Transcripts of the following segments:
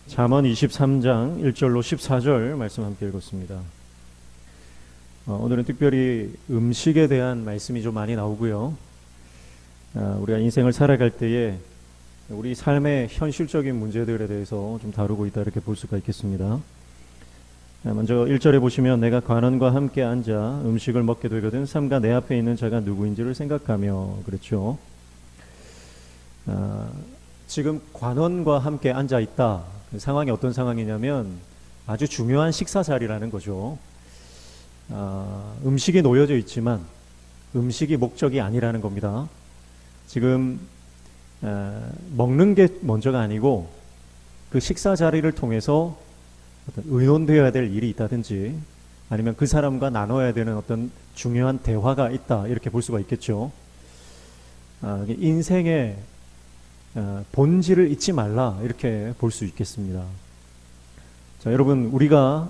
잠언 23장 1절로 14절 말씀 함께 읽었습니다. 오늘은 특별히 음식에 대한 말씀이 좀 많이 나오고요. 우리가 인생을 살아갈 때에 우리 삶의 현실적인 문제들에 대해서 좀 다루고 있다 이렇게 볼 수가 있겠습니다. 먼저 1절에 보시면 내가 관원과 함께 앉아 음식을 먹게 되거든 삼가 내 앞에 있는 자가 누구인지를 생각하며 그렇죠. 지금 관원과 함께 앉아 있다. 그 상황이 어떤 상황이냐면 아주 중요한 식사 자리라는 거죠. 음식이 놓여져 있지만 음식이 목적이 아니라는 겁니다. 지금 먹는 게 먼저가 아니고 그 식사 자리를 통해서 어떤 의논되어야 될 일이 있다든지 아니면 그 사람과 나눠야 되는 어떤 중요한 대화가 있다 이렇게 볼 수가 있겠죠. 인생의 본질을 잊지 말라 이렇게 볼 수 있겠습니다. 자, 여러분 우리가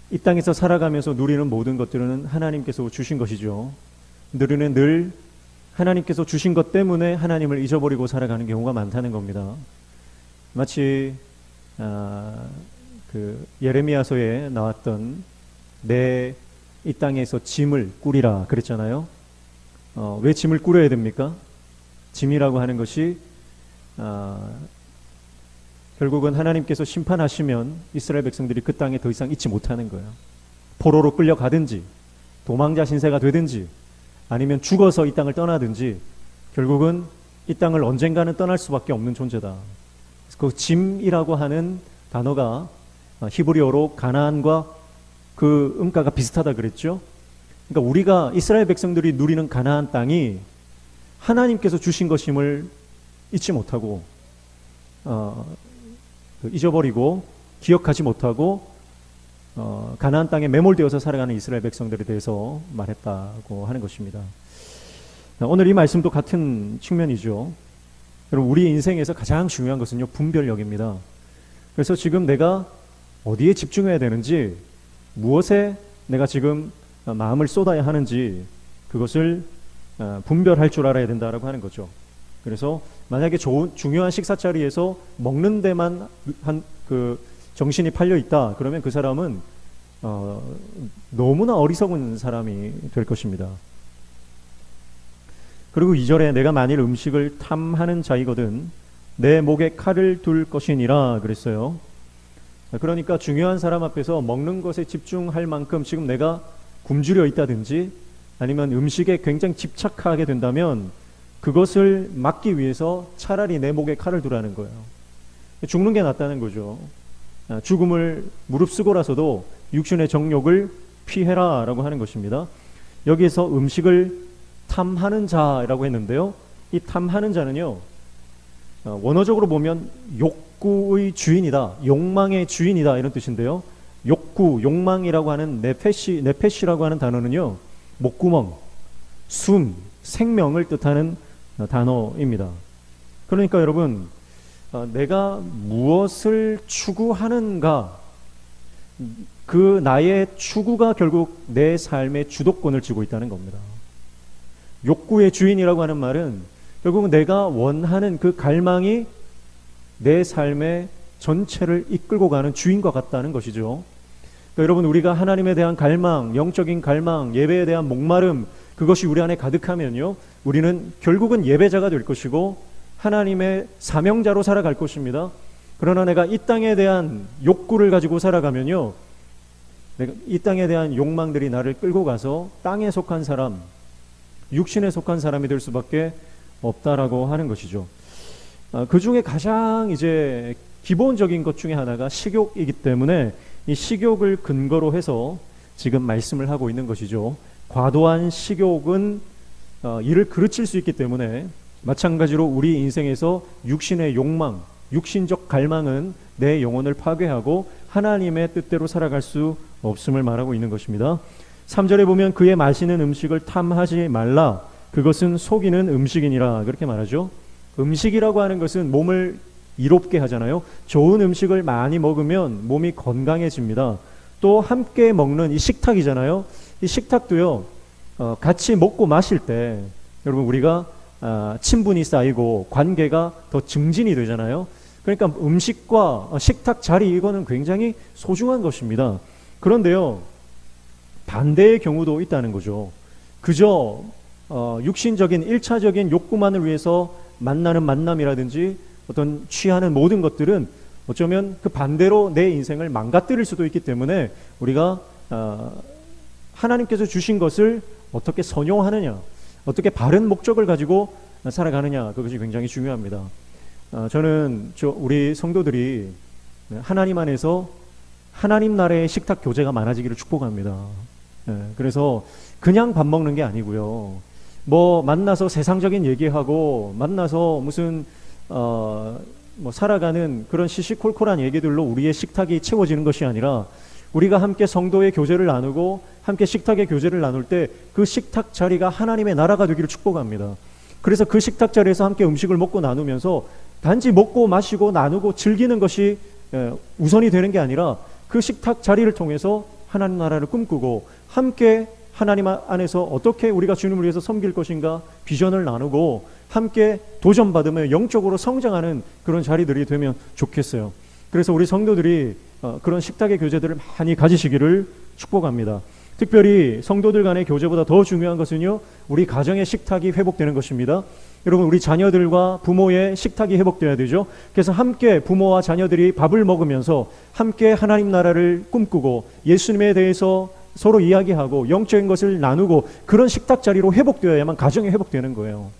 이 땅에서 살아가면서 누리는 모든 것들은 하나님께서 주신 것이죠. 우리는 늘 하나님께서 주신 것 때문에 하나님을 잊어버리고 살아가는 경우가 많다는 겁니다. 마치 그 예레미야서에 나왔던 내 이 땅에서 짐을 꾸리라 그랬잖아요. 왜 짐을 꾸려야 됩니까? 짐이라고 하는 것이 결국은 하나님께서 심판하시면 이스라엘 백성들이 그 땅에 더 이상 있지 못하는 거예요. 포로로 끌려가든지 도망자 신세가 되든지 아니면 죽어서 이 땅을 떠나든지 결국은 이 땅을 언젠가는 떠날 수밖에 없는 존재다. 그 짐이라고 하는 단어가 히브리어로 가나안과 그 음가가 비슷하다 그랬죠. 그러니까 우리가 이스라엘 백성들이 누리는 가나안 땅이 하나님께서 주신 것임을 잊지 못하고 잊어버리고 기억하지 못하고 가나안 땅에 매몰되어서 살아가는 이스라엘 백성들에 대해서 말했다고 하는 것입니다. 오늘 이 말씀도 같은 측면이죠. 여러분 우리 인생에서 가장 중요한 것은요 분별력입니다. 그래서 지금 내가 어디에 집중해야 되는지 무엇에 내가 지금 마음을 쏟아야 하는지 그것을 분별할 줄 알아야 된다라고 하는 거죠. 그래서 만약에 중요한 식사 자리에서 먹는 데만 정신이 팔려 있다 그러면 그 사람은 너무나 어리석은 사람이 될 것입니다. 그리고 2절에 내가 만일 음식을 탐하는 자이거든 내 목에 칼을 둘 것이니라 그랬어요. 그러니까 중요한 사람 앞에서 먹는 것에 집중할 만큼 지금 내가 굶주려 있다든지 아니면 음식에 굉장히 집착하게 된다면 그것을 막기 위해서 차라리 내 목에 칼을 두라는 거예요. 죽는 게 낫다는 거죠. 죽음을 무릅쓰고라서도 육신의 정욕을 피해라 라고 하는 것입니다. 여기에서 음식을 탐하는 자라고 했는데요. 이 탐하는 자는요 원어적으로 보면 욕구의 주인이다, 욕망의 주인이다 이런 뜻인데요. 욕구, 욕망이라고 하는 네페시라고 하는 단어는요 목구멍, 숨, 생명을 뜻하는 단어입니다. 그러니까 여러분 내가 무엇을 추구하는가 그 나의 추구가 결국 내 삶의 주도권을 쥐고 있다는 겁니다. 욕구의 주인이라고 하는 말은 결국은 내가 원하는 그 갈망이 내 삶의 전체를 이끌고 가는 주인과 같다는 것이죠. 그러니까 여러분 우리가 하나님에 대한 갈망, 영적인 갈망, 예배에 대한 목마름 그것이 우리 안에 가득하면요 우리는 결국은 예배자가 될 것이고 하나님의 사명자로 살아갈 것입니다. 그러나 내가 이 땅에 대한 욕구를 가지고 살아가면요 내가 이 땅에 대한 욕망들이 나를 끌고 가서 땅에 속한 사람, 육신에 속한 사람이 될 수밖에 없다라고 하는 것이죠. 그 중에 가장 이제 기본적인 것 중에 하나가 식욕이기 때문에 이 식욕을 근거로 해서 지금 말씀을 하고 있는 것이죠. 과도한 식욕은 이를 그르칠 수 있기 때문에 마찬가지로 우리 인생에서 육신의 욕망, 육신적 갈망은 내 영혼을 파괴하고 하나님의 뜻대로 살아갈 수 없음을 말하고 있는 것입니다. 3절에 보면 그의 마시는 음식을 탐하지 말라 그것은 속이는 음식이니라 그렇게 말하죠. 음식이라고 하는 것은 몸을 이롭게 하잖아요. 좋은 음식을 많이 먹으면 몸이 건강해집니다. 또 함께 먹는 이 식탁이잖아요. 이 식탁도요 같이 먹고 마실 때 여러분 우리가 친분이 쌓이고 관계가 더 증진이 되잖아요. 그러니까 음식과 식탁 자리 이거는 굉장히 소중한 것입니다. 그런데요, 반대의 경우도 있다는 거죠. 그저 육신적인 1차적인 욕구만을 위해서 만나는 만남이라든지 어떤 취하는 모든 것들은 어쩌면 그 반대로 내 인생을 망가뜨릴 수도 있기 때문에 우리가 하나님께서 주신 것을 어떻게 선용하느냐, 어떻게 바른 목적을 가지고 살아가느냐, 그것이 굉장히 중요합니다. 저는 우리 성도들이 하나님 안에서 하나님 나라의 식탁 교제가 많아지기를 축복합니다. 그래서 그냥 밥 먹는 게 아니고요. 뭐 만나서 세상적인 얘기하고 만나서 무슨 뭐 살아가는 그런 시시콜콜한 얘기들로 우리의 식탁이 채워지는 것이 아니라 우리가 함께 성도의 교제를 나누고 함께 식탁의 교제를 나눌 때 그 식탁 자리가 하나님의 나라가 되기를 축복합니다. 그래서 그 식탁 자리에서 함께 음식을 먹고 나누면서 단지 먹고 마시고 나누고 즐기는 것이 우선이 되는 게 아니라 그 식탁 자리를 통해서 하나님 나라를 꿈꾸고 함께 하나님 안에서 어떻게 우리가 주님을 위해서 섬길 것인가 비전을 나누고 함께 도전받으며 영적으로 성장하는 그런 자리들이 되면 좋겠어요. 그래서 우리 성도들이 그런 식탁의 교제들을 많이 가지시기를 축복합니다. 특별히 성도들 간의 교제보다 더 중요한 것은요, 우리 가정의 식탁이 회복되는 것입니다. 여러분, 우리 자녀들과 부모의 식탁이 회복되어야 되죠. 그래서 함께 부모와 자녀들이 밥을 먹으면서 함께 하나님 나라를 꿈꾸고 예수님에 대해서 서로 이야기하고 영적인 것을 나누고 그런 식탁 자리로 회복되어야만 가정이 회복되는 거예요.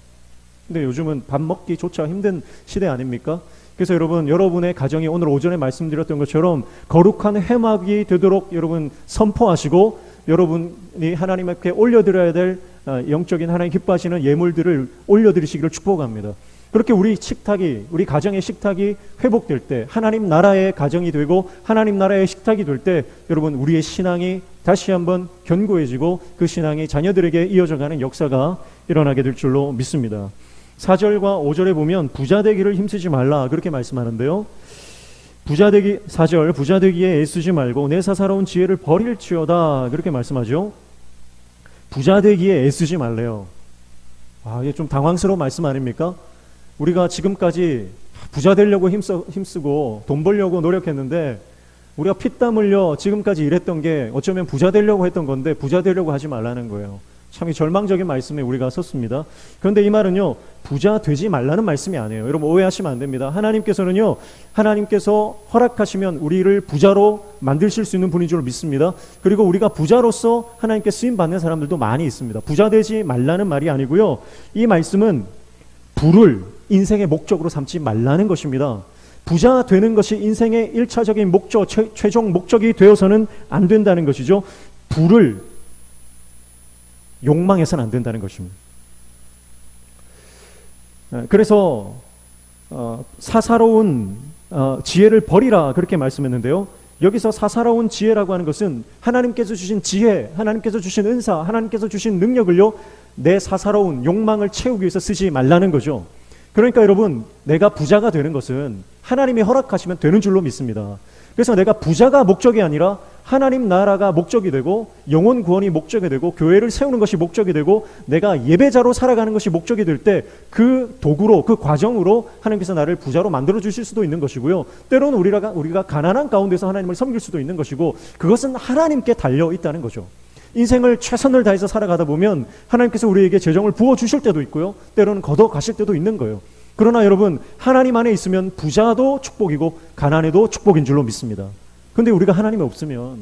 근데 요즘은 밥 먹기조차 힘든 시대 아닙니까? 그래서 여러분, 여러분의 가정이 오늘 오전에 말씀드렸던 것처럼 거룩한 회막이 되도록 여러분 선포하시고 여러분이 하나님께 올려드려야 될 영적인 하나님 기뻐하시는 예물들을 올려드리시기를 축복합니다. 그렇게 우리 식탁이, 우리 가정의 식탁이 회복될 때 하나님 나라의 가정이 되고 하나님 나라의 식탁이 될 때 여러분, 우리의 신앙이 다시 한번 견고해지고 그 신앙이 자녀들에게 이어져가는 역사가 일어나게 될 줄로 믿습니다. 4절과 5절에 보면 부자 되기를 힘쓰지 말라 그렇게 말씀하는데요. 4절 부자 되기에 애쓰지 말고 내 사사로운 지혜를 버릴지어다 그렇게 말씀하죠. 부자 되기에 애쓰지 말래요. 이게 좀 당황스러운 말씀 아닙니까? 우리가 지금까지 부자 되려고 힘쓰고 돈 벌려고 노력했는데 우리가 피땀 흘려 지금까지 일했던 게 어쩌면 부자 되려고 했던 건데 부자 되려고 하지 말라는 거예요. 참 절망적인 말씀에 우리가 섰습니다. 그런데 이 말은요, 부자 되지 말라는 말씀이 아니에요. 여러분 오해하시면 안 됩니다. 하나님께서는요, 하나님께서 허락하시면 우리를 부자로 만드실 수 있는 분인 줄 믿습니다. 그리고 우리가 부자로서 하나님께 쓰임 받는 사람들도 많이 있습니다. 부자 되지 말라는 말이 아니고요, 이 말씀은 부를 인생의 목적으로 삼지 말라는 것입니다. 부자 되는 것이 인생의 1차적인 목적, 최종 목적이 되어서는 안 된다는 것이죠. 부를 욕망해서는 안 된다는 것입니다. 그래서 사사로운 지혜를 버리라 그렇게 말씀했는데요. 여기서 사사로운 지혜라고 하는 것은 하나님께서 주신 지혜, 하나님께서 주신 은사, 하나님께서 주신 능력을요, 내 사사로운 욕망을 채우기 위해서 쓰지 말라는 거죠. 그러니까 여러분, 내가 부자가 되는 것은 하나님이 허락하시면 되는 줄로 믿습니다. 그래서 내가 부자가 목적이 아니라 하나님 나라가 목적이 되고 영혼 구원이 목적이 되고 교회를 세우는 것이 목적이 되고 내가 예배자로 살아가는 것이 목적이 될 때 그 도구로, 그 과정으로 하나님께서 나를 부자로 만들어 주실 수도 있는 것이고요, 때로는 우리가 가난한 가운데서 하나님을 섬길 수도 있는 것이고, 그것은 하나님께 달려 있다는 거죠. 인생을 최선을 다해서 살아가다 보면 하나님께서 우리에게 재정을 부어주실 때도 있고요, 때로는 걷어가실 때도 있는 거예요. 그러나 여러분, 하나님 안에 있으면 부자도 축복이고 가난해도 축복인 줄로 믿습니다. 그런데 우리가 하나님이 없으면,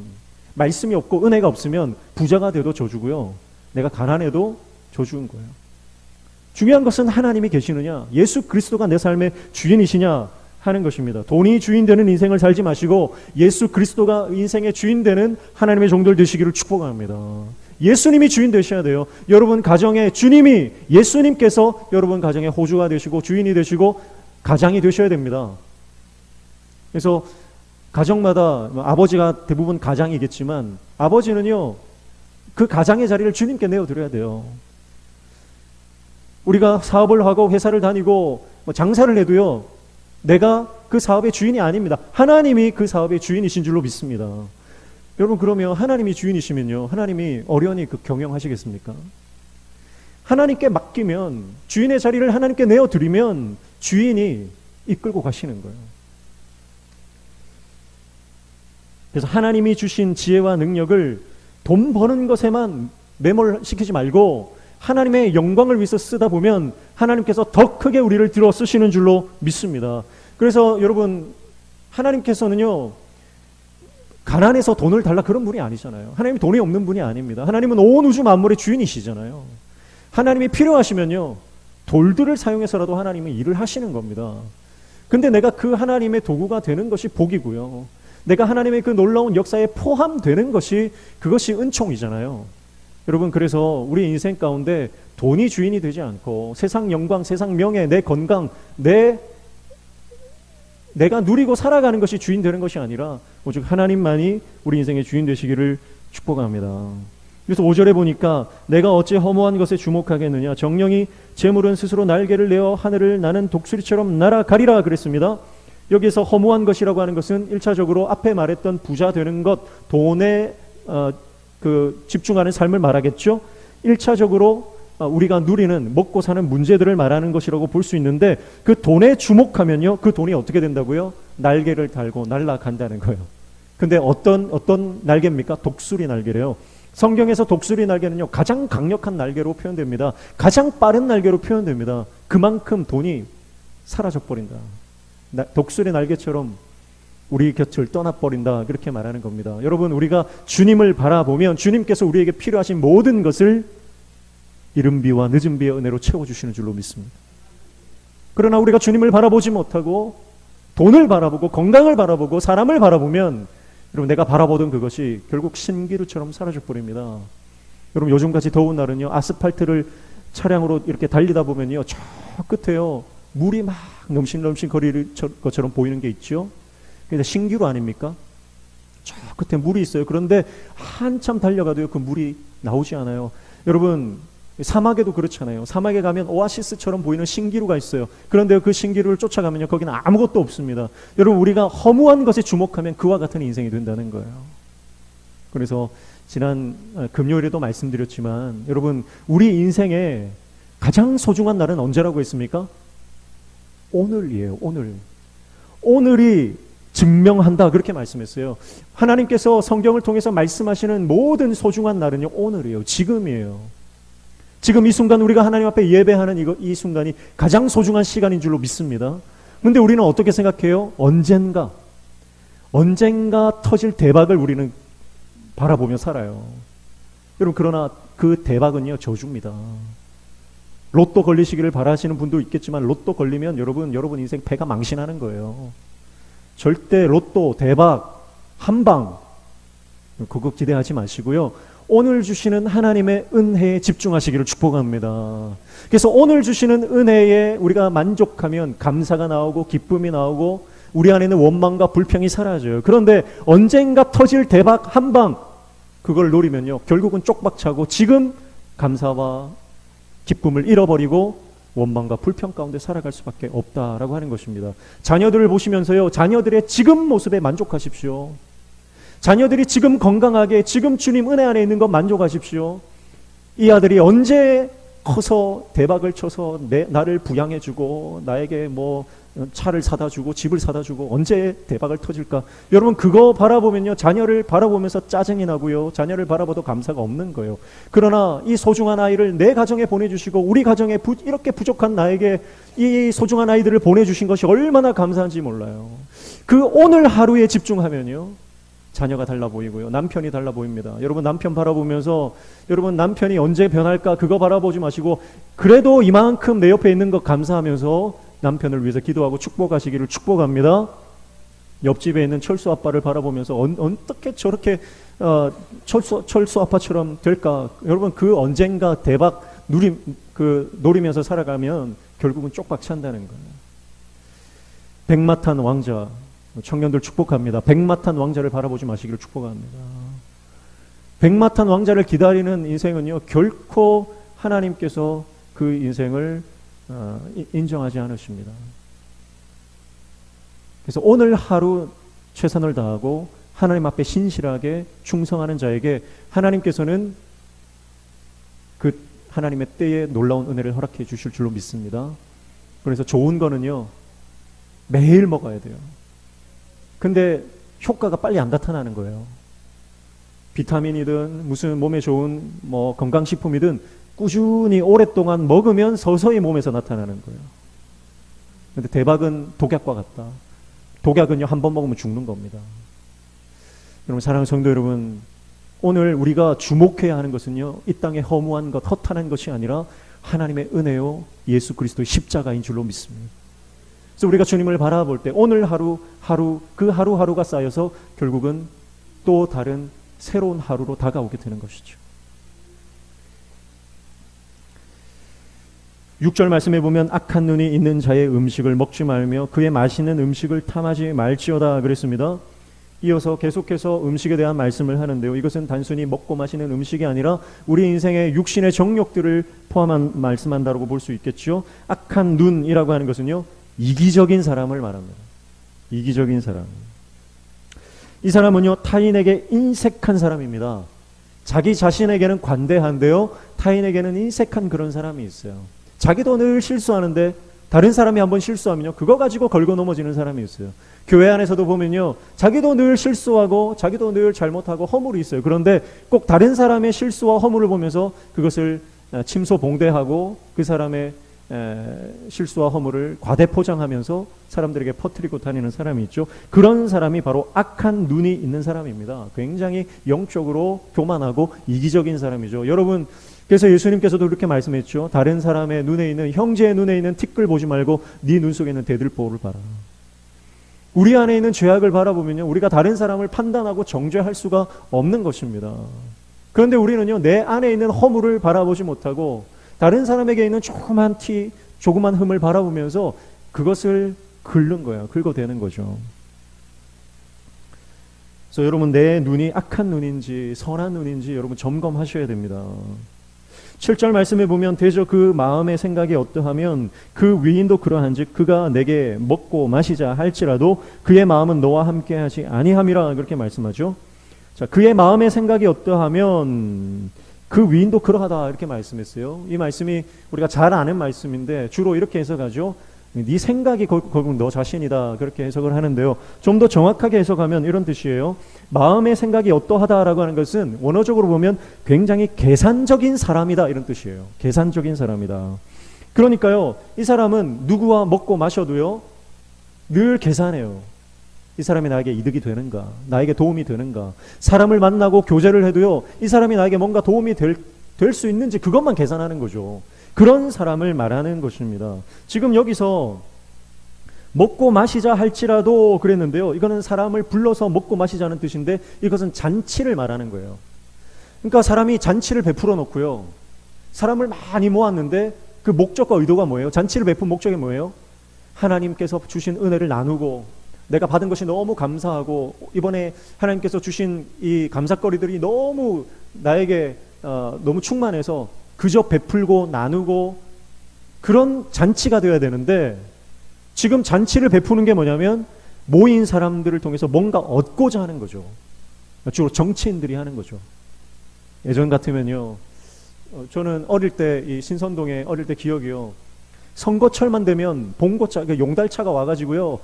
말씀이 없고 은혜가 없으면 부자가 돼도 저주고요, 내가 가난해도 저주인 거예요. 중요한 것은 하나님이 계시느냐, 예수 그리스도가 내 삶의 주인이시냐 하는 것입니다. 돈이 주인 되는 인생을 살지 마시고 예수 그리스도가 인생의 주인 되는 하나님의 종들 되시기를 축복합니다. 예수님이 주인 되셔야 돼요. 여러분 가정의 주님이, 예수님께서 여러분 가정의 호주가 되시고 주인이 되시고 가장이 되셔야 됩니다. 그래서 가정마다 아버지가 대부분 가장이겠지만 아버지는요, 그 가장의 자리를 주님께 내어드려야 돼요. 우리가 사업을 하고 회사를 다니고 장사를 해도요, 내가 그 사업의 주인이 아닙니다. 하나님이 그 사업의 주인이신 줄로 믿습니다. 여러분, 그러면 하나님이 주인이시면요, 하나님이 어련히 경영하시겠습니까? 하나님께 맡기면, 주인의 자리를 하나님께 내어드리면 주인이 이끌고 가시는 거예요. 그래서 하나님이 주신 지혜와 능력을 돈 버는 것에만 매몰시키지 말고 하나님의 영광을 위해서 쓰다 보면 하나님께서 더 크게 우리를 들어 쓰시는 줄로 믿습니다. 그래서 여러분, 하나님께서는요, 가난해서 돈을 달라 그런 분이 아니잖아요. 하나님이 돈이 없는 분이 아닙니다. 하나님은 온 우주 만물의 주인이시잖아요. 하나님이 필요하시면요, 돌들을 사용해서라도 하나님은 일을 하시는 겁니다. 근데 내가 그 하나님의 도구가 되는 것이 복이고요, 내가 하나님의 그 놀라운 역사에 포함되는 것이, 그것이 은총이잖아요. 여러분, 그래서 우리 인생 가운데 돈이 주인이 되지 않고 세상 영광, 세상 명예, 내 건강, 내가 누리고 살아가는 것이 주인 되는 것이 아니라 오직 하나님만이 우리 인생의 주인 되시기를 축복합니다. 그래서 5절에 보니까 내가 어찌 허무한 것에 주목하겠느냐, 정령이 재물은 스스로 날개를 내어 하늘을 나는 독수리처럼 날아가리라 그랬습니다. 여기서 허무한 것이라고 하는 것은 1차적으로 앞에 말했던 부자 되는 것, 돈에 집중하는 삶을 말하겠죠. 1차적으로 우리가 누리는 먹고 사는 문제들을 말하는 것이라고 볼 수 있는데, 그 돈에 주목하면요, 그 돈이 어떻게 된다고요? 날개를 달고 날아간다는 거예요. 근데 어떤 날개입니까? 독수리 날개래요. 성경에서 독수리 날개는요, 가장 강력한 날개로 표현됩니다. 가장 빠른 날개로 표현됩니다. 그만큼 돈이 사라져버린다. 독수리 날개처럼 우리 곁을 떠나버린다, 그렇게 말하는 겁니다. 여러분, 우리가 주님을 바라보면 주님께서 우리에게 필요하신 모든 것을 이른 비와 늦은 비의 은혜로 채워주시는 줄로 믿습니다. 그러나 우리가 주님을 바라보지 못하고 돈을 바라보고 건강을 바라보고 사람을 바라보면, 여러분, 내가 바라보던 그것이 결국 신기루처럼 사라져버립니다. 여러분, 요즘같이 더운 날은요, 아스팔트를 차량으로 이렇게 달리다 보면요, 저 끝에요, 물이 막 넘실넘실 거리는 것처럼 보이는 게 있죠. 그래서 신기루 아닙니까? 저 끝에 물이 있어요. 그런데 한참 달려가도요, 그 물이 나오지 않아요. 여러분, 사막에도 그렇잖아요. 사막에 가면 오아시스처럼 보이는 신기루가 있어요. 그런데 그 신기루를 쫓아가면요, 거기는 아무것도 없습니다. 여러분, 우리가 허무한 것에 주목하면 그와 같은 인생이 된다는 거예요. 그래서 지난 금요일에도 말씀드렸지만, 여러분, 우리 인생에 가장 소중한 날은 언제라고 했습니까? 오늘이에요. 오늘이 증명한다, 그렇게 말씀했어요. 하나님께서 성경을 통해서 말씀하시는 모든 소중한 날은요, 오늘이에요. 지금이에요. 지금 이 순간 우리가 하나님 앞에 예배하는 이 순간이 가장 소중한 시간인 줄로 믿습니다. 그런데 우리는 어떻게 생각해요? 언젠가 터질 대박을 우리는 바라보며 살아요. 여러분, 그러나 그 대박은요, 저주입니다. 로또 걸리시기를 바라시는 분도 있겠지만, 로또 걸리면 여러분 인생 패가 망신하는 거예요. 절대 로또, 대박, 한방, 그거 기대하지 마시고요, 오늘 주시는 하나님의 은혜에 집중하시기를 축복합니다. 그래서 오늘 주시는 은혜에 우리가 만족하면 감사가 나오고 기쁨이 나오고 우리 안에는 원망과 불평이 사라져요. 그런데 언젠가 터질 대박 한방, 그걸 노리면요, 결국은 쪽박차고 지금 감사와 기쁨을 잃어버리고 원망과 불평 가운데 살아갈 수밖에 없다라고 하는 것입니다. 자녀들을 보시면서요, 자녀들의 지금 모습에 만족하십시오. 자녀들이 지금 건강하게, 지금 주님 은혜 안에 있는 것 만족하십시오. 이 아들이 언제 커서 대박을 쳐서 나를 부양해주고 나에게 뭐 차를 사다 주고 집을 사다 주고 언제 대박을 터질까? 여러분, 그거 바라보면요, 자녀를 바라보면서 짜증이 나고요, 자녀를 바라봐도 감사가 없는 거예요. 그러나 이 소중한 아이를 내 가정에 보내주시고 우리 가정에 이렇게 부족한 나에게 이 소중한 아이들을 보내주신 것이 얼마나 감사한지 몰라요. 그 오늘 하루에 집중하면요, 자녀가 달라 보이고요, 남편이 달라 보입니다. 여러분, 남편 바라보면서 여러분, 남편이 언제 변할까 그거 바라보지 마시고, 그래도 이만큼 내 옆에 있는 것 감사하면서 남편을 위해서 기도하고 축복하시기를 축복합니다. 옆집에 있는 철수 아빠를 바라보면서 어떻게 저렇게 철수 아빠처럼 될까? 여러분, 그 언젠가 대박 노리면서 살아가면 결국은 쪽박 찬다는 거예요. 백마탄 왕자, 청년들 축복합니다. 백마탄 왕자를 바라보지 마시기를 축복합니다. 백마탄 왕자를 기다리는 인생은요, 결코 하나님께서 그 인생을 인정하지 않으십니다. 그래서 오늘 하루 최선을 다하고 하나님 앞에 신실하게 충성하는 자에게 하나님께서는 그 하나님의 때에 놀라운 은혜를 허락해 주실 줄로 믿습니다. 그래서 좋은 거는요, 매일 먹어야 돼요. 근데 효과가 빨리 안 나타나는 거예요. 비타민이든 무슨 몸에 좋은 뭐 건강식품이든 꾸준히 오랫동안 먹으면 서서히 몸에서 나타나는 거예요. 근데 대박은 독약과 같다. 독약은요, 한 번 먹으면 죽는 겁니다. 여러분, 사랑하는 성도 여러분, 오늘 우리가 주목해야 하는 것은요, 이 땅에 허무한 것, 허탄한 것이 아니라 하나님의 은혜요, 예수 그리스도의 십자가인 줄로 믿습니다. 그래서 우리가 주님을 바라볼 때 오늘 하루하루, 그 하루하루가 쌓여서 결국은 또 다른 새로운 하루로 다가오게 되는 것이죠. 6절 말씀에 보면 악한 눈이 있는 자의 음식을 먹지 말며 그의 맛있는 음식을 탐하지 말지어다 그랬습니다. 이어서 계속해서 음식에 대한 말씀을 하는데요. 이것은 단순히 먹고 마시는 음식이 아니라 우리 인생의 육신의 정욕들을 포함한 말씀한다고 볼 수 있겠죠. 악한 눈이라고 하는 것은요, 이기적인 사람을 말합니다. 이기적인 사람. 이 사람은요, 타인에게 인색한 사람입니다. 자기 자신에게는 관대한데요, 타인에게는 인색한 그런 사람이 있어요. 자기도 늘 실수하는데 다른 사람이 한번 실수하면요, 그거 가지고 걸고 넘어지는 사람이 있어요. 교회 안에서도 보면요, 자기도 늘 실수하고 자기도 늘 잘못하고 허물이 있어요. 그런데 꼭 다른 사람의 실수와 허물을 보면서 그것을 침소봉대하고 그 사람의 실수와 허물을 과대포장하면서 사람들에게 퍼뜨리고 다니는 사람이 있죠. 그런 사람이 바로 악한 눈이 있는 사람입니다. 굉장히 영적으로 교만하고 이기적인 사람이죠. 여러분, 그래서 예수님께서도 그렇게 말씀했죠. 다른 사람의 눈에 있는, 형제의 눈에 있는 티끌 보지 말고 네 눈 속에 있는 대들보를 봐라. 우리 안에 있는 죄악을 바라보면요, 우리가 다른 사람을 판단하고 정죄할 수가 없는 것입니다. 그런데 우리는요, 내 안에 있는 허물을 바라보지 못하고 다른 사람에게 있는 조그만 티, 조그만 흠을 바라보면서 그것을 긁는 거예요. 긁어대는 거죠. 그래서 여러분, 내 눈이 악한 눈인지 선한 눈인지 여러분 점검하셔야 됩니다. 7절 말씀에 보면 대저 그 마음의 생각이 어떠하면 그 위인도 그러한즉 그가 내게 먹고 마시자 할지라도 그의 마음은 너와 함께하지 아니함이라 그렇게 말씀하죠. 자, 그의 마음의 생각이 어떠하면 그 위인도 그러하다 이렇게 말씀했어요. 이 말씀이 우리가 잘 아는 말씀인데 주로 이렇게 해석하죠. 네 생각이 결국 너 자신이다 그렇게 해석을 하는데요. 좀 더 정확하게 해석하면 이런 뜻이에요. 마음의 생각이 어떠하다라고 하는 것은 원어적으로 보면 굉장히 계산적인 사람이다 이런 뜻이에요. 계산적인 사람이다. 그러니까요, 이 사람은 누구와 먹고 마셔도요 늘 계산해요. 이 사람이 나에게 이득이 되는가, 나에게 도움이 되는가, 사람을 만나고 교제를 해도요 이 사람이 나에게 뭔가 도움이 될 수 있는지 그것만 계산하는 거죠. 그런 사람을 말하는 것입니다. 지금 여기서 먹고 마시자 할지라도 그랬는데요, 이거는 사람을 불러서 먹고 마시자는 뜻인데 이것은 잔치를 말하는 거예요. 그러니까 사람이 잔치를 베풀어 놓고요, 사람을 많이 모았는데 그 목적과 의도가 뭐예요? 잔치를 베푼 목적이 뭐예요? 하나님께서 주신 은혜를 나누고 내가 받은 것이 너무 감사하고 이번에 하나님께서 주신 이 감사거리들이 너무 나에게 너무 충만해서 그저 베풀고 나누고 그런 잔치가 되어야 되는데 지금 잔치를 베푸는 게 뭐냐면 모인 사람들을 통해서 뭔가 얻고자 하는 거죠. 주로 정치인들이 하는 거죠. 예전 같으면요, 저는 어릴 때 이 신선동에 어릴 때 기억이요, 선거철만 되면 봉고차, 용달차가 와가지고요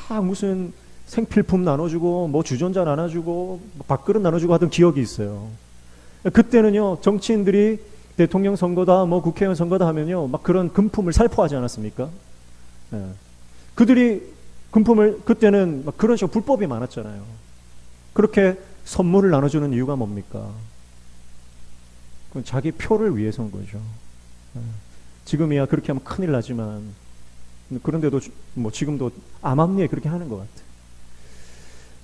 막 무슨 생필품 나눠주고 뭐 주전자 나눠주고 밥그릇 나눠주고 하던 기억이 있어요. 그때는요 정치인들이 대통령 선거다 뭐 국회의원 선거다 하면요 막 그런 금품을 살포하지 않았습니까? 예. 그들이 금품을, 그때는 막 그런 식으로 불법이 많았잖아요. 그렇게 선물을 나눠주는 이유가 뭡니까? 그건 자기 표를 위해서인 거죠. 예. 지금이야 그렇게 하면 큰일 나지만 그런데도 뭐 지금도 암암리에 그렇게 하는 것 같아요.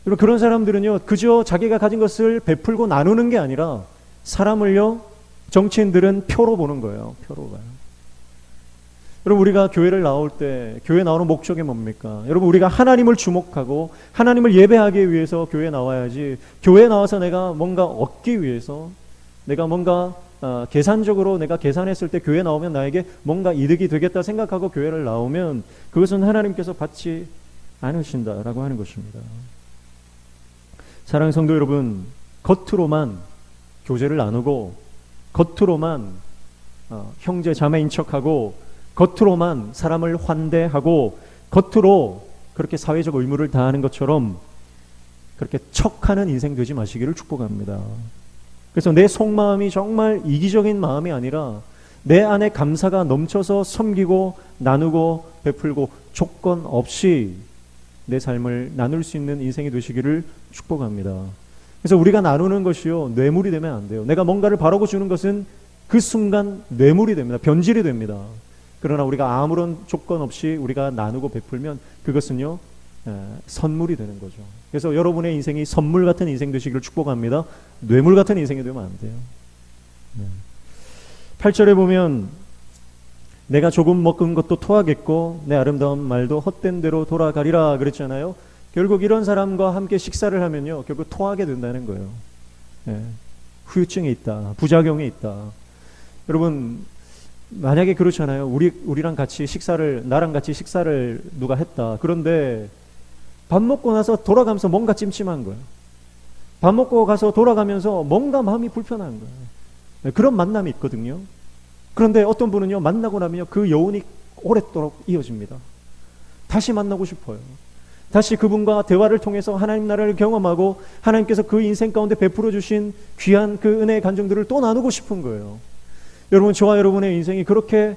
여러분, 그런 사람들은요 그저 자기가 가진 것을 베풀고 나누는 게 아니라 사람을요, 정치인들은 표로 보는 거예요. 표로 봐요. 여러분, 우리가 교회를 나올 때 교회 나오는 목적이 뭡니까? 여러분, 우리가 하나님을 주목하고 하나님을 예배하기 위해서 교회에 나와야지, 교회에 나와서 내가 뭔가 얻기 위해서, 내가 뭔가 계산적으로 내가 계산했을 때 교회 나오면 나에게 뭔가 이득이 되겠다 생각하고 교회를 나오면 그것은 하나님께서 받지 않으신다라고 하는 것입니다. 사랑하는 성도 여러분, 겉으로만 교제를 나누고 겉으로만 형제 자매인 척하고 겉으로만 사람을 환대하고 겉으로 그렇게 사회적 의무를 다하는 것처럼 그렇게 척하는 인생 되지 마시기를 축복합니다. 그래서 내 속마음이 정말 이기적인 마음이 아니라 내 안에 감사가 넘쳐서 섬기고 나누고 베풀고 조건 없이 내 삶을 나눌 수 있는 인생이 되시기를 축복합니다. 그래서 우리가 나누는 것이요, 뇌물이 되면 안 돼요. 내가 뭔가를 바라고 주는 것은 그 순간 뇌물이 됩니다. 변질이 됩니다. 그러나 우리가 아무런 조건 없이 우리가 나누고 베풀면 그것은요, 선물이 되는 거죠. 그래서 여러분의 인생이 선물 같은 인생 되시기를 축복합니다. 뇌물 같은 인생이 되면 안 돼요. 8절에 보면 내가 조금 먹은 것도 토하겠고 내 아름다운 말도 헛된 대로 돌아가리라 그랬잖아요. 결국 이런 사람과 함께 식사를 하면요, 결국 토하게 된다는 거예요. 후유증이 있다, 부작용이 있다. 여러분, 만약에 그렇잖아요. 우리랑 같이 나랑 같이 식사를 누가 했다. 그런데 밥 먹고 나서 돌아가면서 뭔가 찜찜한 거예요. 밥 먹고 가서 돌아가면서 뭔가 마음이 불편한 거예요. 그런 만남이 있거든요. 그런데 어떤 분은요, 만나고 나면요, 그 여운이 오랫도록 이어집니다. 다시 만나고 싶어요. 다시 그분과 대화를 통해서 하나님 나라를 경험하고 하나님께서 그 인생 가운데 베풀어 주신 귀한 그 은혜의 간증들을 또 나누고 싶은 거예요. 여러분, 저와 여러분의 인생이 그렇게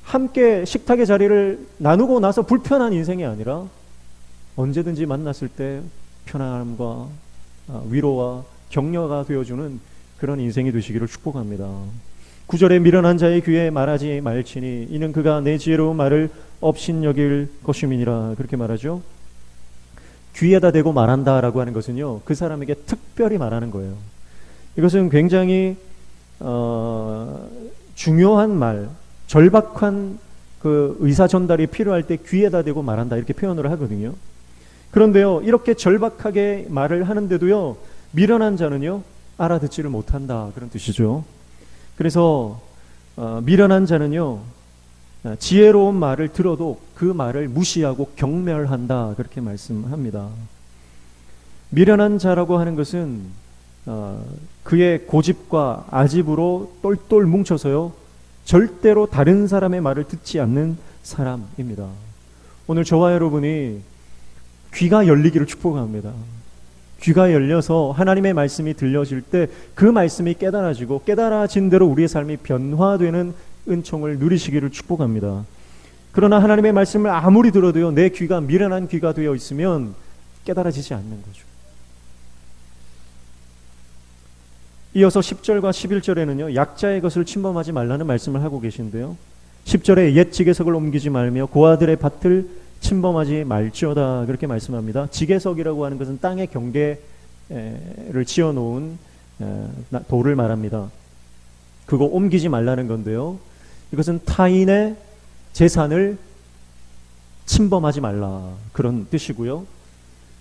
함께 식탁의 자리를 나누고 나서 불편한 인생이 아니라 언제든지 만났을 때 편안함과 위로와 격려가 되어주는 그런 인생이 되시기를 축복합니다. 9절에 미련한 자의 귀에 말하지 말지니 이는 그가 내 지혜로운 말을 업신여길 것임이니라 그렇게 말하죠. 귀에다 대고 말한다라고 하는 것은요, 그 사람에게 특별히 말하는 거예요. 이것은 굉장히 중요한 말, 절박한 그 의사 전달이 필요할 때 귀에다 대고 말한다 이렇게 표현을 하거든요. 그런데요, 이렇게 절박하게 말을 하는데도요, 미련한 자는요 알아듣지를 못한다 그런 뜻이죠. 그래서 미련한 자는요, 지혜로운 말을 들어도 그 말을 무시하고 경멸한다 그렇게 말씀합니다. 미련한 자라고 하는 것은 그의 고집과 아집으로 똘똘 뭉쳐서요, 절대로 다른 사람의 말을 듣지 않는 사람입니다. 오늘 저와 여러분이 귀가 열리기를 축복합니다. 귀가 열려서 하나님의 말씀이 들려질 때 그 말씀이 깨달아지고 깨달아진 대로 우리의 삶이 변화되는 은총을 누리시기를 축복합니다. 그러나 하나님의 말씀을 아무리 들어도요, 내 귀가 미련한 귀가 되어 있으면 깨달아지지 않는 거죠. 이어서 10절과 11절에는요, 약자의 것을 침범하지 말라는 말씀을 하고 계신데요, 10절에 옛 지게석을 옮기지 말며 고아들의 밭을 침범하지 말지어다 그렇게 말씀합니다. 지게석이라고 하는 것은 땅의 경계를 지어놓은 돌을 말합니다. 그거 옮기지 말라는 건데요, 이것은 타인의 재산을 침범하지 말라 그런 뜻이고요.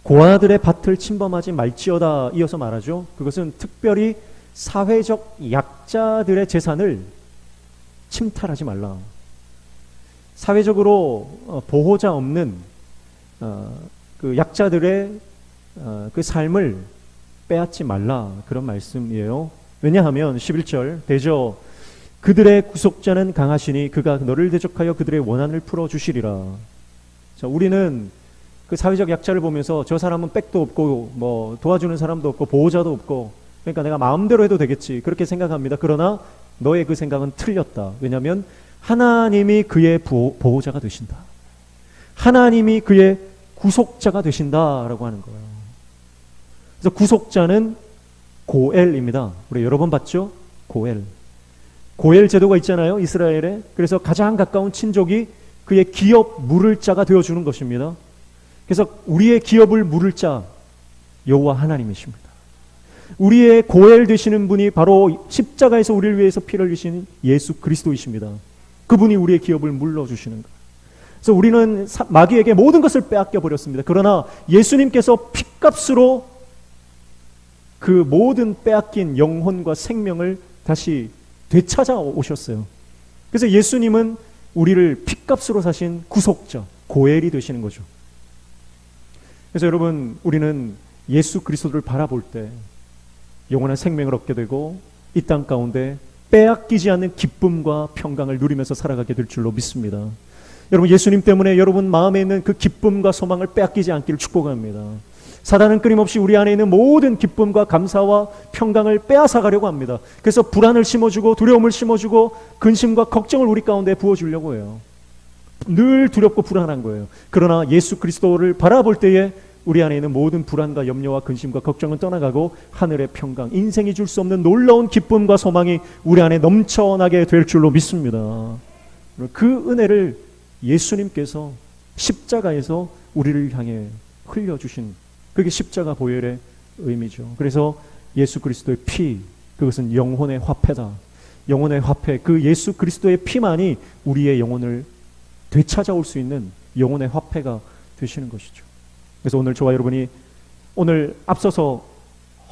고아들의 밭을 침범하지 말지어다 이어서 말하죠. 그것은 특별히 사회적 약자들의 재산을 침탈하지 말라. 사회적으로 보호자 없는 그 약자들의 그 삶을 빼앗지 말라 그런 말씀이에요. 왜냐하면 11절 대저 그들의 구속자는 강하시니 그가 너를 대적하여 그들의 원한을 풀어주시리라. 자, 우리는 그 사회적 약자를 보면서 저 사람은 백도 없고 뭐 도와주는 사람도 없고 보호자도 없고 그러니까 내가 마음대로 해도 되겠지 그렇게 생각합니다. 그러나 너의 그 생각은 틀렸다. 왜냐하면 하나님이 그의 보호자가 되신다. 하나님이 그의 구속자가 되신다라고 하는 거예요. 그래서 구속자는 고엘입니다. 우리 여러 번 봤죠? 고엘. 고엘 제도가 있잖아요, 이스라엘에. 그래서 가장 가까운 친족이 그의 기업 물을 자가 되어주는 것입니다. 그래서 우리의 기업을 물을 자 여호와 하나님이십니다. 우리의 고엘 되시는 분이 바로 십자가에서 우리를 위해서 피를 흘리신 예수 그리스도이십니다. 그분이 우리의 기업을 물러주시는 거예요. 그래서 우리는 마귀에게 모든 것을 빼앗겨 버렸습니다. 그러나 예수님께서 핏값으로 그 모든 빼앗긴 영혼과 생명을 다시 되찾아 오셨어요. 그래서 예수님은 우리를 핏값으로 사신 구속자, 고엘이 되시는 거죠. 그래서 여러분, 우리는 예수 그리스도를 바라볼 때 영원한 생명을 얻게 되고 이 땅 가운데 빼앗기지 않는 기쁨과 평강을 누리면서 살아가게 될 줄로 믿습니다. 여러분, 예수님 때문에 여러분 마음에 있는 그 기쁨과 소망을 빼앗기지 않기를 축복합니다. 사단은 끊임없이 우리 안에 있는 모든 기쁨과 감사와 평강을 빼앗아 가려고 합니다. 그래서 불안을 심어주고 두려움을 심어주고 근심과 걱정을 우리 가운데 부어주려고 해요. 늘 두렵고 불안한 거예요. 그러나 예수 그리스도를 바라볼 때에 우리 안에 있는 모든 불안과 염려와 근심과 걱정은 떠나가고 하늘의 평강, 인생이 줄 수 없는 놀라운 기쁨과 소망이 우리 안에 넘쳐나게 될 줄로 믿습니다. 그 은혜를 예수님께서 십자가에서 우리를 향해 흘려주신, 그게 십자가 보혈의 의미죠. 그래서 예수 그리스도의 피, 그것은 영혼의 화폐다. 영혼의 화폐, 그 예수 그리스도의 피만이 우리의 영혼을 되찾아올 수 있는 영혼의 화폐가 되시는 것이죠. 그래서 오늘 저와 여러분이 오늘 앞서서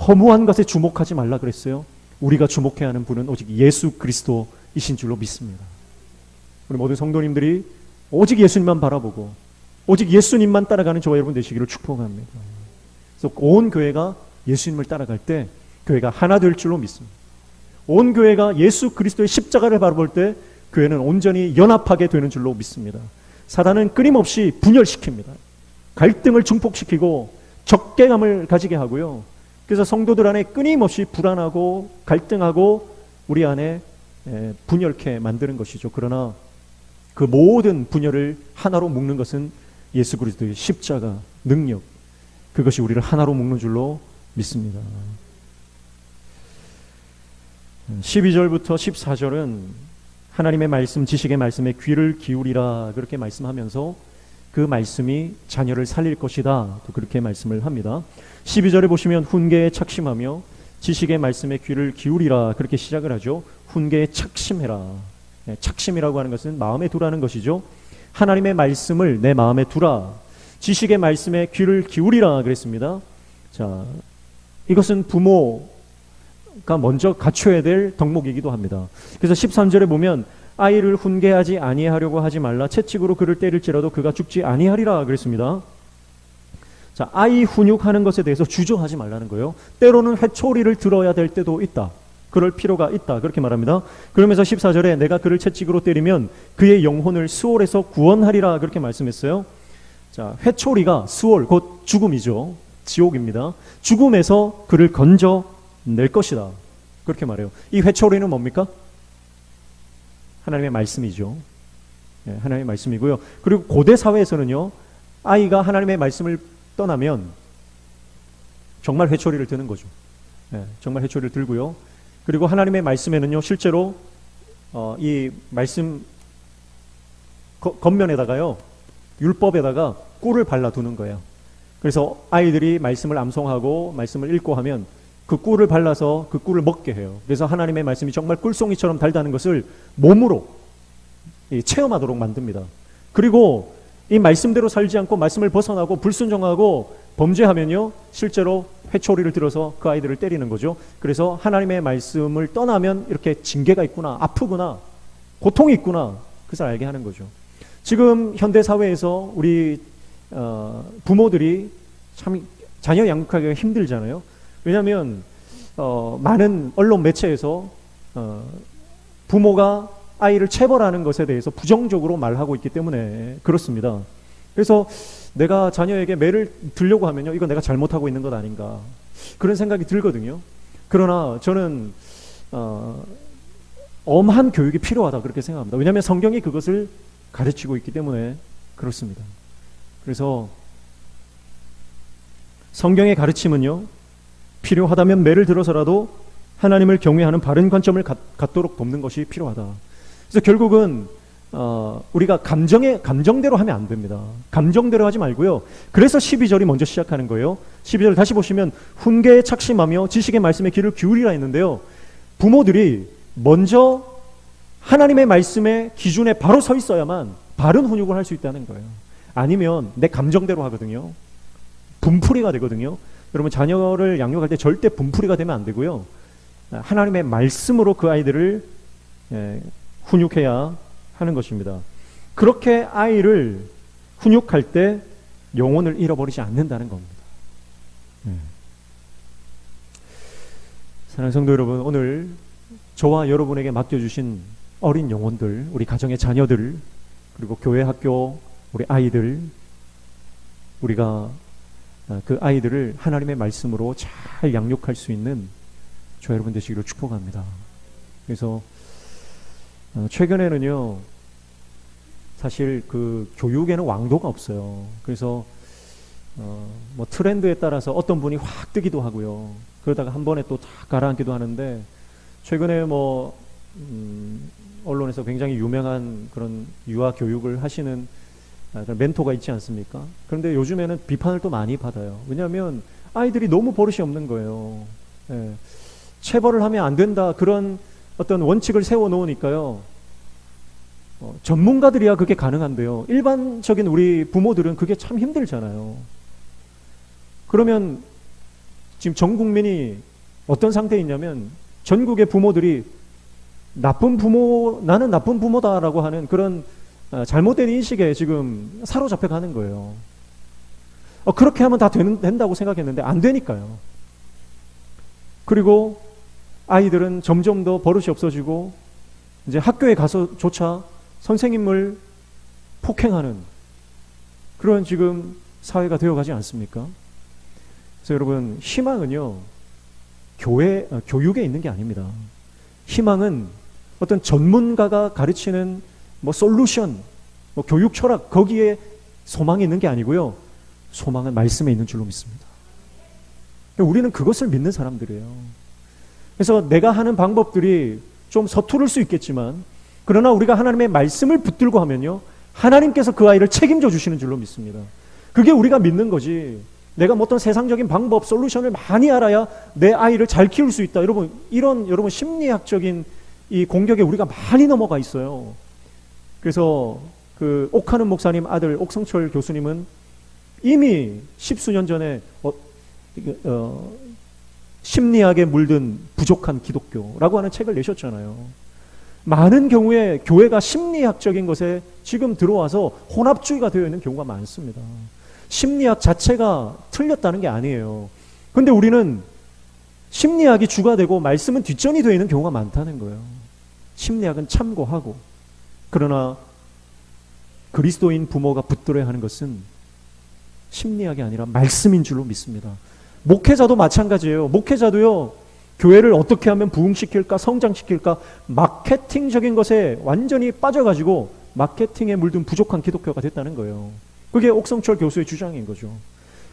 허무한 것에 주목하지 말라 그랬어요. 우리가 주목해야 하는 분은 오직 예수 그리스도이신 줄로 믿습니다. 우리 모든 성도님들이 오직 예수님만 바라보고 오직 예수님만 따라가는 저와 여러분 되시기를 축복합니다. 그래서 온 교회가 예수님을 따라갈 때 교회가 하나 될 줄로 믿습니다. 온 교회가 예수 그리스도의 십자가를 바라볼 때 교회는 온전히 연합하게 되는 줄로 믿습니다. 사단은 끊임없이 분열시킵니다. 갈등을 증폭시키고 적개감을 가지게 하고요. 그래서 성도들 안에 끊임없이 불안하고 갈등하고 우리 안에 분열케 만드는 것이죠. 그러나 그 모든 분열을 하나로 묶는 것은 예수 그리스도의 십자가 능력, 그것이 우리를 하나로 묶는 줄로 믿습니다. 12절부터 14절은 하나님의 말씀, 지식의 말씀에 귀를 기울이라 그렇게 말씀하면서 그 말씀이 자녀를 살릴 것이다, 또 그렇게 말씀을 합니다. 12절에 보시면 훈계에 착심하며 지식의 말씀에 귀를 기울이라 그렇게 시작을 하죠. 훈계에 착심해라. 착심이라고 하는 것은 마음에 두라는 것이죠. 하나님의 말씀을 내 마음에 두라. 지식의 말씀에 귀를 기울이라 그랬습니다. 자, 이것은 부모가 먼저 갖춰야 될 덕목이기도 합니다. 그래서 13절에 보면 아이를 훈계하지 아니하려고 하지 말라. 채찍으로 그를 때릴지라도 그가 죽지 아니하리라 그랬습니다. 자, 아이 훈육하는 것에 대해서 주저하지 말라는 거예요. 때로는 회초리를 들어야 될 때도 있다. 그럴 필요가 있다. 그렇게 말합니다. 그러면서 14절에 내가 그를 채찍으로 때리면 그의 영혼을 스올에서 구원하리라 그렇게 말씀했어요. 자, 회초리가 스올, 곧 죽음이죠. 지옥입니다. 죽음에서 그를 건져낼 것이다. 그렇게 말해요. 이 회초리는 뭡니까? 하나님의 말씀이죠. 네, 하나님의 말씀이고요. 그리고 고대 사회에서는요, 아이가 하나님의 말씀을 떠나면 정말 회초리를 드는 거죠. 네, 정말 회초리를 들고요. 그리고 하나님의 말씀에는요, 실제로 이 말씀 겉면에다가요, 율법에다가 꿀을 발라두는 거예요. 그래서 아이들이 말씀을 암송하고 말씀을 읽고 하면 그 꿀을 발라서 그 꿀을 먹게 해요. 그래서 하나님의 말씀이 정말 꿀송이처럼 달다는 것을 몸으로 체험하도록 만듭니다. 그리고 이 말씀대로 살지 않고 말씀을 벗어나고 불순종하고 범죄하면요, 실제로 회초리를 들어서 그 아이들을 때리는 거죠. 그래서 하나님의 말씀을 떠나면 이렇게 징계가 있구나, 아프구나, 고통이 있구나, 그것을 알게 하는 거죠. 지금 현대 사회에서 우리 부모들이 참 자녀 양육하기가 힘들잖아요. 왜냐하면 많은 언론 매체에서 부모가 아이를 체벌하는 것에 대해서 부정적으로 말하고 있기 때문에 그렇습니다. 그래서 내가 자녀에게 매를 들려고 하면요, 이건 내가 잘못하고 있는 것 아닌가, 그런 생각이 들거든요. 그러나 저는 엄한 교육이 필요하다 그렇게 생각합니다. 왜냐하면 성경이 그것을 가르치고 있기 때문에 그렇습니다. 그래서 성경의 가르침은요, 필요하다면 매를 들어서라도 하나님을 경외하는 바른 관점을 갖도록 돕는 것이 필요하다. 그래서 결국은 우리가 감정대로 하면 안 됩니다. 감정대로 하지 말고요. 그래서 12절이 먼저 시작하는 거예요. 12절 다시 보시면 훈계에 착심하며 지식의 말씀에 귀를 기울이라 했는데요, 부모들이 먼저 하나님의 말씀의 기준에 바로 서 있어야만 바른 훈육을 할 수 있다는 거예요. 아니면 내 감정대로 하거든요. 분풀이가 되거든요. 여러분, 자녀를 양육할 때 절대 분풀이가 되면 안 되고요. 하나님의 말씀으로 그 아이들을 훈육해야 하는 것입니다. 그렇게 아이를 훈육할 때 영혼을 잃어버리지 않는다는 겁니다. 사랑하는 성도 여러분, 오늘 저와 여러분에게 맡겨주신 어린 영혼들, 우리 가정의 자녀들, 그리고 교회 학교 우리 아이들, 우리가 그 아이들을 하나님의 말씀으로 잘 양육할 수 있는 저 여러분 되시기를 축복합니다. 그래서 최근에는요, 사실 그 교육에는 왕도가 없어요. 그래서 뭐 트렌드에 따라서 어떤 분이 확 뜨기도 하고요. 그러다가 한 번에 또 다 가라앉기도 하는데, 최근에 뭐 언론에서 굉장히 유명한 그런 유아 교육을 하시는 그런 멘토가 있지 않습니까? 그런데 요즘에는 비판을 또 많이 받아요. 왜냐하면 아이들이 너무 버릇이 없는 거예요. 예. 체벌을 하면 안 된다, 그런 어떤 원칙을 세워 놓으니까요, 전문가들이야 그게 가능한데요, 일반적인 우리 부모들은 그게 참 힘들잖아요. 그러면 지금 전 국민이 어떤 상태에 있냐면, 전국의 부모들이 나쁜 부모, 나는 나쁜 부모다라고 하는 그런 잘못된 인식에 지금 사로잡혀 가는 거예요. 그렇게 하면 다 된다고 생각했는데 안 되니까요. 그리고 아이들은 점점 더 버릇이 없어지고, 이제 학교에 가서조차 선생님을 폭행하는 그런 지금 사회가 되어가지 않습니까? 그래서 여러분, 희망은요, 교육에 있는 게 아닙니다. 희망은 어떤 전문가가 가르치는 뭐 솔루션, 뭐 교육 철학, 거기에 소망이 있는 게 아니고요, 소망은 말씀에 있는 줄로 믿습니다. 우리는 그것을 믿는 사람들이에요. 그래서 내가 하는 방법들이 좀 서투를 수 있겠지만, 그러나 우리가 하나님의 말씀을 붙들고 하면요, 하나님께서 그 아이를 책임져 주시는 줄로 믿습니다. 그게 우리가 믿는 거지, 내가 뭐 어떤 세상적인 방법, 솔루션을 많이 알아야 내 아이를 잘 키울 수 있다, 여러분, 이런 여러분 심리학적인 이 공격에 우리가 많이 넘어가 있어요. 그래서 그 옥하는 목사님 아들 옥성철 교수님은 이미 십수년 전에 심리학에 물든 부족한 기독교라고 하는 책을 내셨잖아요. 많은 경우에 교회가 심리학적인 것에 지금 들어와서 혼합주의가 되어 있는 경우가 많습니다. 심리학 자체가 틀렸다는 게 아니에요. 근데 우리는 심리학이 주가 되고 말씀은 뒷전이 되어 있는 경우가 많다는 거예요. 심리학은 참고하고, 그러나 그리스도인 부모가 붙들어야 하는 것은 심리학이 아니라 말씀인 줄로 믿습니다. 목회자도 마찬가지예요. 목회자도요, 교회를 어떻게 하면 부흥시킬까, 성장시킬까, 마케팅적인 것에 완전히 빠져가지고 마케팅에 물든 부족한 기독교가 됐다는 거예요. 그게 옥성철 교수의 주장인 거죠.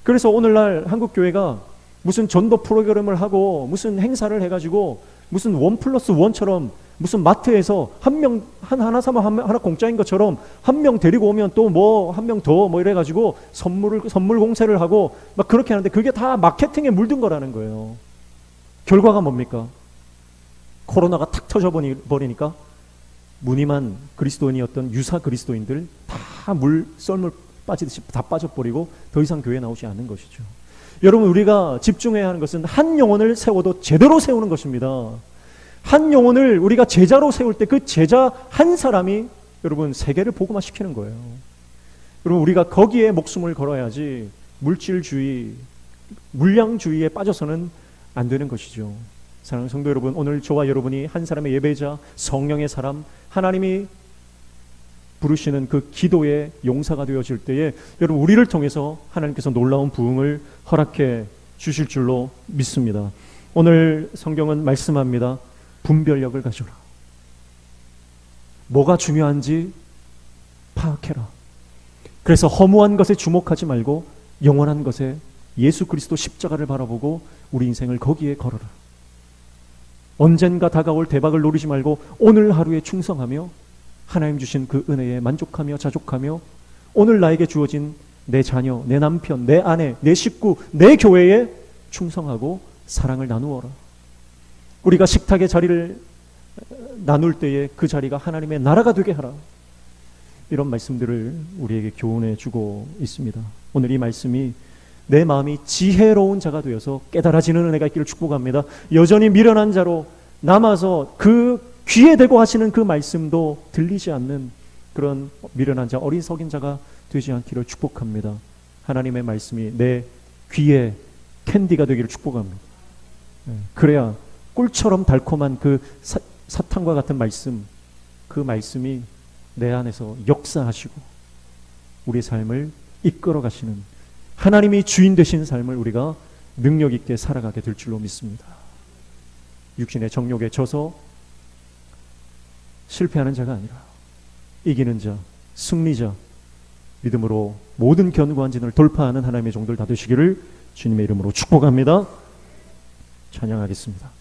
그래서 오늘날 한국 교회가 무슨 전도 프로그램을 하고 무슨 행사를 해가지고 무슨 1+1처럼 무슨 마트에서 한 명 하나 사면 하나 공짜인 것처럼 한 명 데리고 오면 또 뭐 한 명 더 뭐 이래가지고 선물 공세를 하고 막 그렇게 하는데, 그게 다 마케팅에 물든 거라는 거예요. 결과가 뭡니까? 코로나가 탁 터져버리니까 무늬만 그리스도인이었던 유사 그리스도인들 다 썰물 빠지듯이 다 빠져버리고 더 이상 교회에 나오지 않는 것이죠. 여러분, 우리가 집중해야 하는 것은 한 영혼을 세워도 제대로 세우는 것입니다. 한 영혼을 우리가 제자로 세울 때 그 제자 한 사람이 여러분 세계를 복음화시키는 거예요. 여러분, 우리가 거기에 목숨을 걸어야지 물질주의, 물량주의에 빠져서는 안 되는 것이죠. 사랑하는 성도 여러분, 오늘 저와 여러분이 한 사람의 예배자, 성령의 사람, 하나님이 부르시는 그 기도의 용사가 되어질 때에 여러분, 우리를 통해서 하나님께서 놀라운 부흥을 허락해 주실 줄로 믿습니다. 오늘 성경은 말씀합니다. 분별력을 가져라. 뭐가 중요한지 파악해라. 그래서 허무한 것에 주목하지 말고 영원한 것에 예수 그리스도 십자가를 바라보고 우리 인생을 거기에 걸어라. 언젠가 다가올 대박을 노리지 말고 오늘 하루에 충성하며 하나님 주신 그 은혜에 만족하며 자족하며 오늘 나에게 주어진 내 자녀, 내 남편, 내 아내, 내 식구, 내 교회에 충성하고 사랑을 나누어라. 우리가 식탁의 자리를 나눌 때에 그 자리가 하나님의 나라가 되게 하라. 이런 말씀들을 우리에게 교훈해 주고 있습니다. 오늘 이 말씀이 내 마음이 지혜로운 자가 되어서 깨달아지는 은혜가 있기를 축복합니다. 여전히 미련한 자로 남아서 그 귀에 대고 하시는 그 말씀도 들리지 않는 그런 미련한 자, 어리석인 자가 되지 않기를 축복합니다. 하나님의 말씀이 내 귀에 캔디가 되기를 축복합니다. 그래야 꿀처럼 달콤한 그 사탕과 같은 말씀, 그 말씀이 내 안에서 역사하시고 우리의 삶을 이끌어 가시는 하나님이 주인 되신 삶을 우리가 능력 있게 살아가게 될 줄로 믿습니다. 육신의 정욕에 져서 실패하는 자가 아니라 이기는 자, 승리자, 믿음으로 모든 견고한 진을 돌파하는 하나님의 종들 다 되시기를 주님의 이름으로 축복합니다. 찬양하겠습니다.